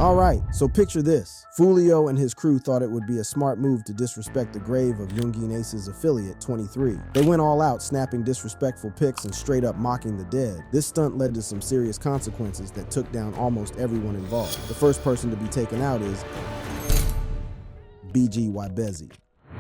Alright, so picture this. Foolio and his crew thought it would be a smart move to disrespect the grave of Yungeen Ace's affiliate, 23. They went all out, snapping disrespectful pics and straight up mocking the dead. This stunt led to some serious consequences that took down almost everyone involved. The first person to be taken out is BG Wybezi.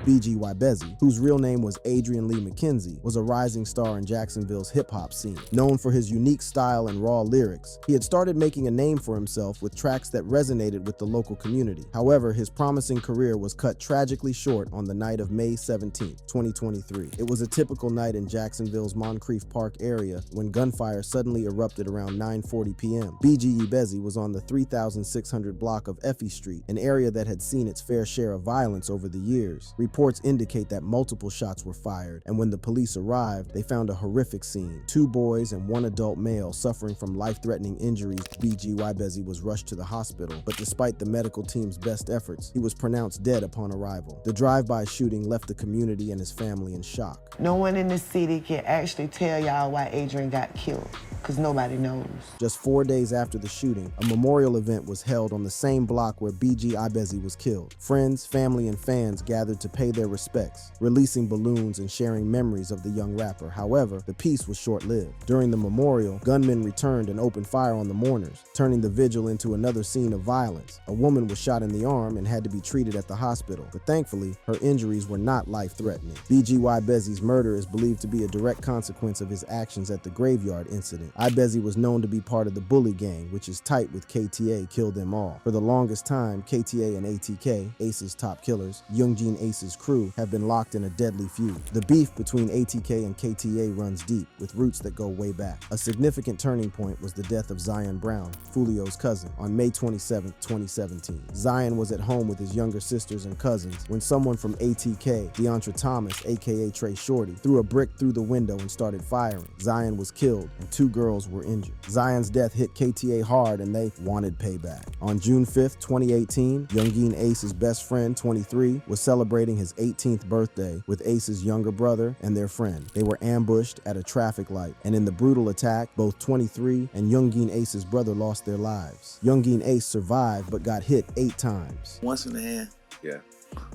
BG Wybezi, whose real name was Adrian Lee McKenzie, was a rising star in Jacksonville's hip-hop scene. Known for his unique style and raw lyrics, he had started making a name for himself with tracks that resonated with the local community. However, his promising career was cut tragically short on the night of May 17, 2023. It was a typical night in Jacksonville's Moncrief Park area when gunfire suddenly erupted around 9:40 p.m. BG Wybezi was on the 3600 block of Effie Street, an area that had seen its fair share of violence over the years. Reports indicate that multiple shots were fired, and when the police arrived, they found a horrific scene. 2 boys and 1 adult male suffering from life-threatening injuries. BG Wybezi was rushed to the hospital, but despite the medical team's best efforts, he was pronounced dead upon arrival. The drive-by shooting left the community and his family in shock. No one in the city can actually tell y'all why Adrian got killed, because nobody knows. Just 4 days after the shooting, a memorial event was held on the same block where BG Wybezi was killed. Friends, family, and fans gathered to pay their respects, releasing balloons and sharing memories of the young rapper. However, the peace was short-lived. During the memorial, gunmen returned and opened fire on the mourners, turning the vigil into another scene of violence. A woman was shot in the arm and had to be treated at the hospital, but thankfully, her injuries were not life-threatening. BG Wybezi's murder is believed to be a direct consequence of his actions at the graveyard incident. Wybezi was known to be part of the Bully Gang, which is tight with KTA, Kill Them All. For the longest time, KTA and ATK, Ace's top killers, Yungeen Ace's crew, have been locked in a deadly feud. The beef between ATK and KTA runs deep, with roots that go way back. A significant turning point was the death of Zion Brown, Foolio's cousin, on May 27, 2017. Zion was at home with his younger sisters and cousins when someone from ATK, Deontra Thomas, aka Trey Shorty, threw a brick through the window and started firing. Zion was killed, and 2 girls were injured. Zion's death hit KTA hard, and they wanted payback. On June 5, 2018, Yungeen Ace's best friend, 23, was celebrating his 18th birthday with Ace's younger brother and their friend. They were ambushed at a traffic light, and in the brutal attack, both 23 and Yungeen Ace's brother lost their lives. Yungeen Ace survived, but got hit 8 times. Once in the hand. Yeah.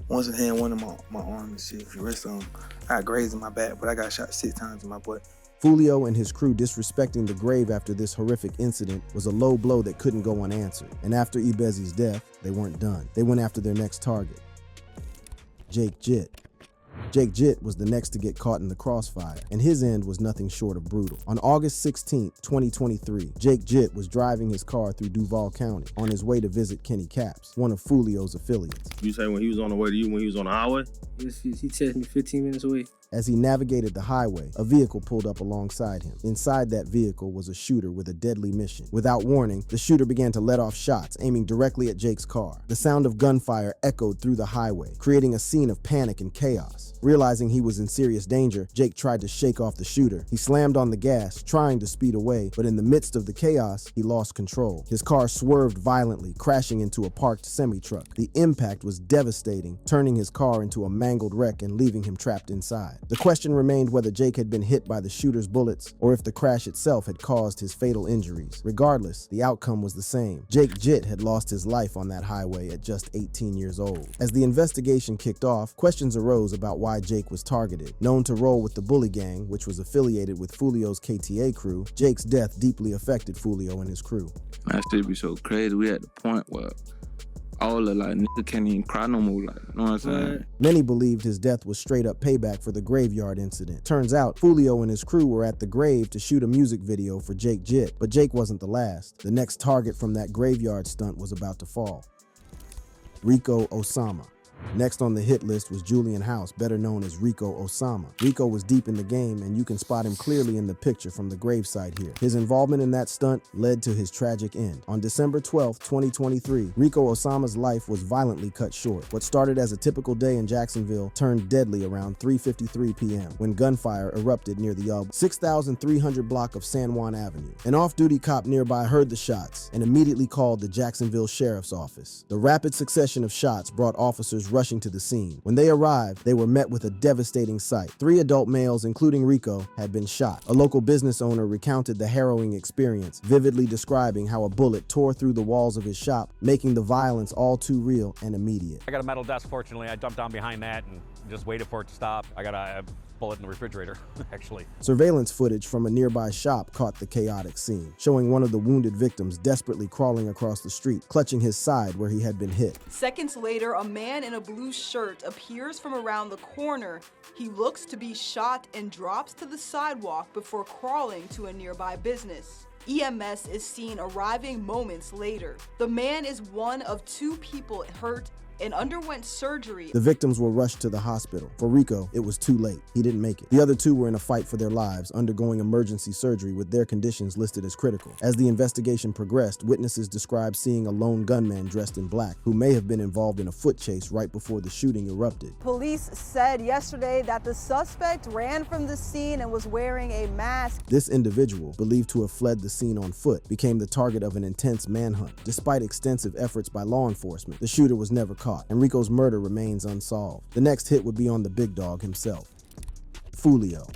Once in the hand, one in my arm and shit. The rest of them, I got grazed in my back, but I got shot 6 times in my butt. Foolio and his crew disrespecting the grave after this horrific incident was a low blow that couldn't go unanswered. And after Wybezi's death, they weren't done. They went after their next target, Jake Jitt. Jake Jitt was the next to get caught in the crossfire, and his end was nothing short of brutal. On August 16, 2023, Jake Jitt was driving his car through Duval County on his way to visit Kenny Caps, one of Foolio's affiliates. You say when he was on the way to you, when he was on the highway? He texted me 15 minutes away. As he navigated the highway, a vehicle pulled up alongside him. Inside that vehicle was a shooter with a deadly mission. Without warning, the shooter began to let off shots, aiming directly at Jake's car. The sound of gunfire echoed through the highway, creating a scene of panic and chaos. Realizing he was in serious danger, Jake tried to shake off the shooter. He slammed on the gas, trying to speed away, but in the midst of the chaos, he lost control. His car swerved violently, crashing into a parked semi-truck. The impact was devastating, turning his car into a mangled wreck and leaving him trapped inside. The question remained whether Jake had been hit by the shooter's bullets or if the crash itself had caused his fatal injuries. Regardless, the outcome was the same. Jake Jitt had lost his life on that highway at just 18 years old. As the investigation kicked off, questions arose about why Jake was targeted. Known to roll with the Bully Gang, which was affiliated with Foolio's KTA crew, Jake's death deeply affected Foolio and his crew. That shit be so crazy. We at the point where all the nigga can't even cry no more, you know what I'm saying? Many believed his death was straight up payback for the graveyard incident. Turns out, Foolio and his crew were at the grave to shoot a music video for Jake Jitt, but Jake wasn't the last. The next target from that graveyard stunt was about to fall. Rico Osama. Next on the hit list was Julian House, better known as Rico Osama. Rico was deep in the game, and you can spot him clearly in the picture from the gravesite here. His involvement in that stunt led to his tragic end. On December 12, 2023, Rico Osama's life was violently cut short. What started as a typical day in Jacksonville turned deadly around 3:53 p.m. when gunfire erupted near the 6,300 block of San Juan Avenue. An off-duty cop nearby heard the shots and immediately called the Jacksonville Sheriff's Office. The rapid succession of shots brought officers officers rushing to the scene. When they arrived, they were met with a devastating sight. 3 adult males, including Rico, had been shot. A local business owner recounted the harrowing experience, vividly describing how a bullet tore through the walls of his shop, making the violence all too real and immediate. I got a metal desk, fortunately. I jumped down behind that and just waited for it to stop. I got a bullet in the refrigerator, actually. Surveillance footage from a nearby shop caught the chaotic scene, showing one of the wounded victims desperately crawling across the street, clutching his side where he had been hit. Seconds later, a man in a blue shirt appears from around the corner. He looks to be shot and drops to the sidewalk before crawling to a nearby business. EMS is seen arriving moments later. The man is one of 2 people hurt and underwent surgery. The victims were rushed to the hospital. For Rico, it was too late. He didn't make it. The other 2 were in a fight for their lives, undergoing emergency surgery with their conditions listed as critical. As the investigation progressed, witnesses described seeing a lone gunman dressed in black who may have been involved in a foot chase right before the shooting erupted. Police said yesterday that the suspect ran from the scene and was wearing a mask. This individual, believed to have fled the scene on foot, became the target of an intense manhunt. Despite extensive efforts by law enforcement, the shooter was never caught, and Rico's murder remains unsolved. The next hit would be on the big dog himself, Foolio.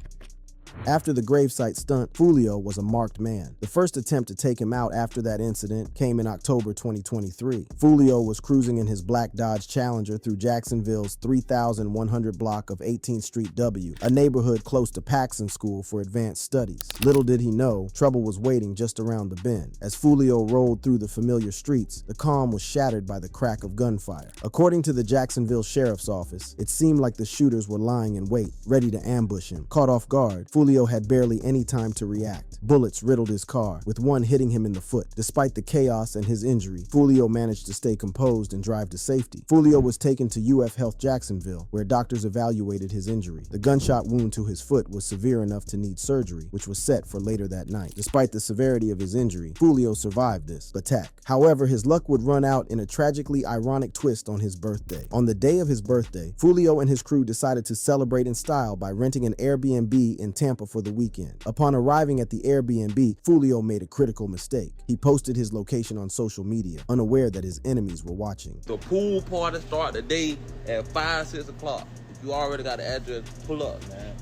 After the gravesite stunt, Foolio was a marked man. The first attempt to take him out after that incident came in October 2023. Foolio was cruising in his black Dodge Challenger through Jacksonville's 3100 block of 18th Street W, a neighborhood close to Paxson School for Advanced Studies. Little did he know, trouble was waiting just around the bend. As Foolio rolled through the familiar streets, the calm was shattered by the crack of gunfire. According to the Jacksonville Sheriff's Office, it seemed like the shooters were lying in wait, ready to ambush him. Caught off guard, Foolio had barely any time to react. Bullets riddled his car, with one hitting him in the foot. Despite the chaos and his injury, Foolio managed to stay composed and drive to safety. Foolio was taken to UF Health Jacksonville, where doctors evaluated his injury. The gunshot wound to his foot was severe enough to need surgery, which was set for later that night. Despite the severity of his injury, Foolio survived this attack. However, his luck would run out in a tragically ironic twist on his birthday. On the day of his birthday, Foolio and his crew decided to celebrate in style by renting an Airbnb in Tampa for the weekend. Upon arriving at the Airbnb, Foolio made a critical mistake. He posted his location on social media, unaware that his enemies were watching. The pool party start the day at 5, 6 o'clock. If you already got the address, pull up, man.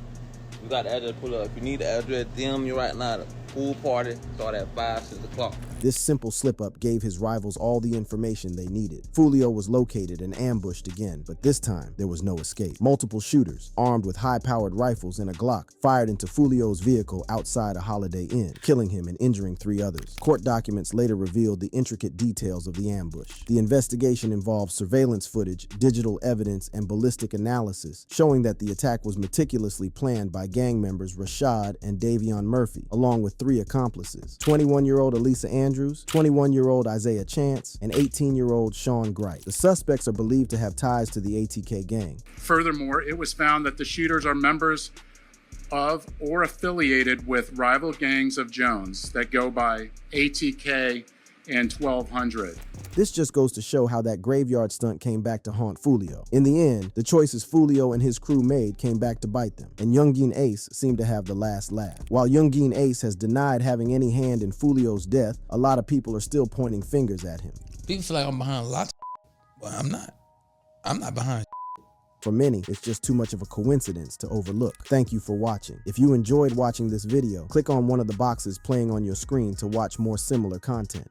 You got the address, pull up. If you need the address, DM me right now. The pool party start at 5, 6 o'clock. This simple slip-up gave his rivals all the information they needed. Foolio was located and ambushed again, but this time there was no escape. Multiple shooters, armed with high-powered rifles and a Glock, fired into Foolio's vehicle outside a Holiday Inn, killing him and injuring 3 others. Court documents later revealed the intricate details of the ambush. The investigation involved surveillance footage, digital evidence, and ballistic analysis, showing that the attack was meticulously planned by gang members Rashad and Davion Murphy, along with 3 accomplices: 21-year-old Elisa Andrews, 21-year-old Isaiah Chance, and 18-year-old Sean Gright. The suspects are believed to have ties to the ATK gang. Furthermore, it was found that the shooters are members of or affiliated with rival gangs of Jones that go by ATK and 1200. This just goes to show how that graveyard stunt came back to haunt Foolio. In the end, the choices Foolio and his crew made came back to bite them, and Yungeen Ace seemed to have the last laugh. While Yungeen Ace has denied having any hand in Foolio's death, a lot of people are still pointing fingers at him. People feel like I'm behind lots of but I'm not. I'm not behind. For many, it's just too much of a coincidence to overlook. Thank you for watching. If you enjoyed watching this video, click on one of the boxes playing on your screen to watch more similar content.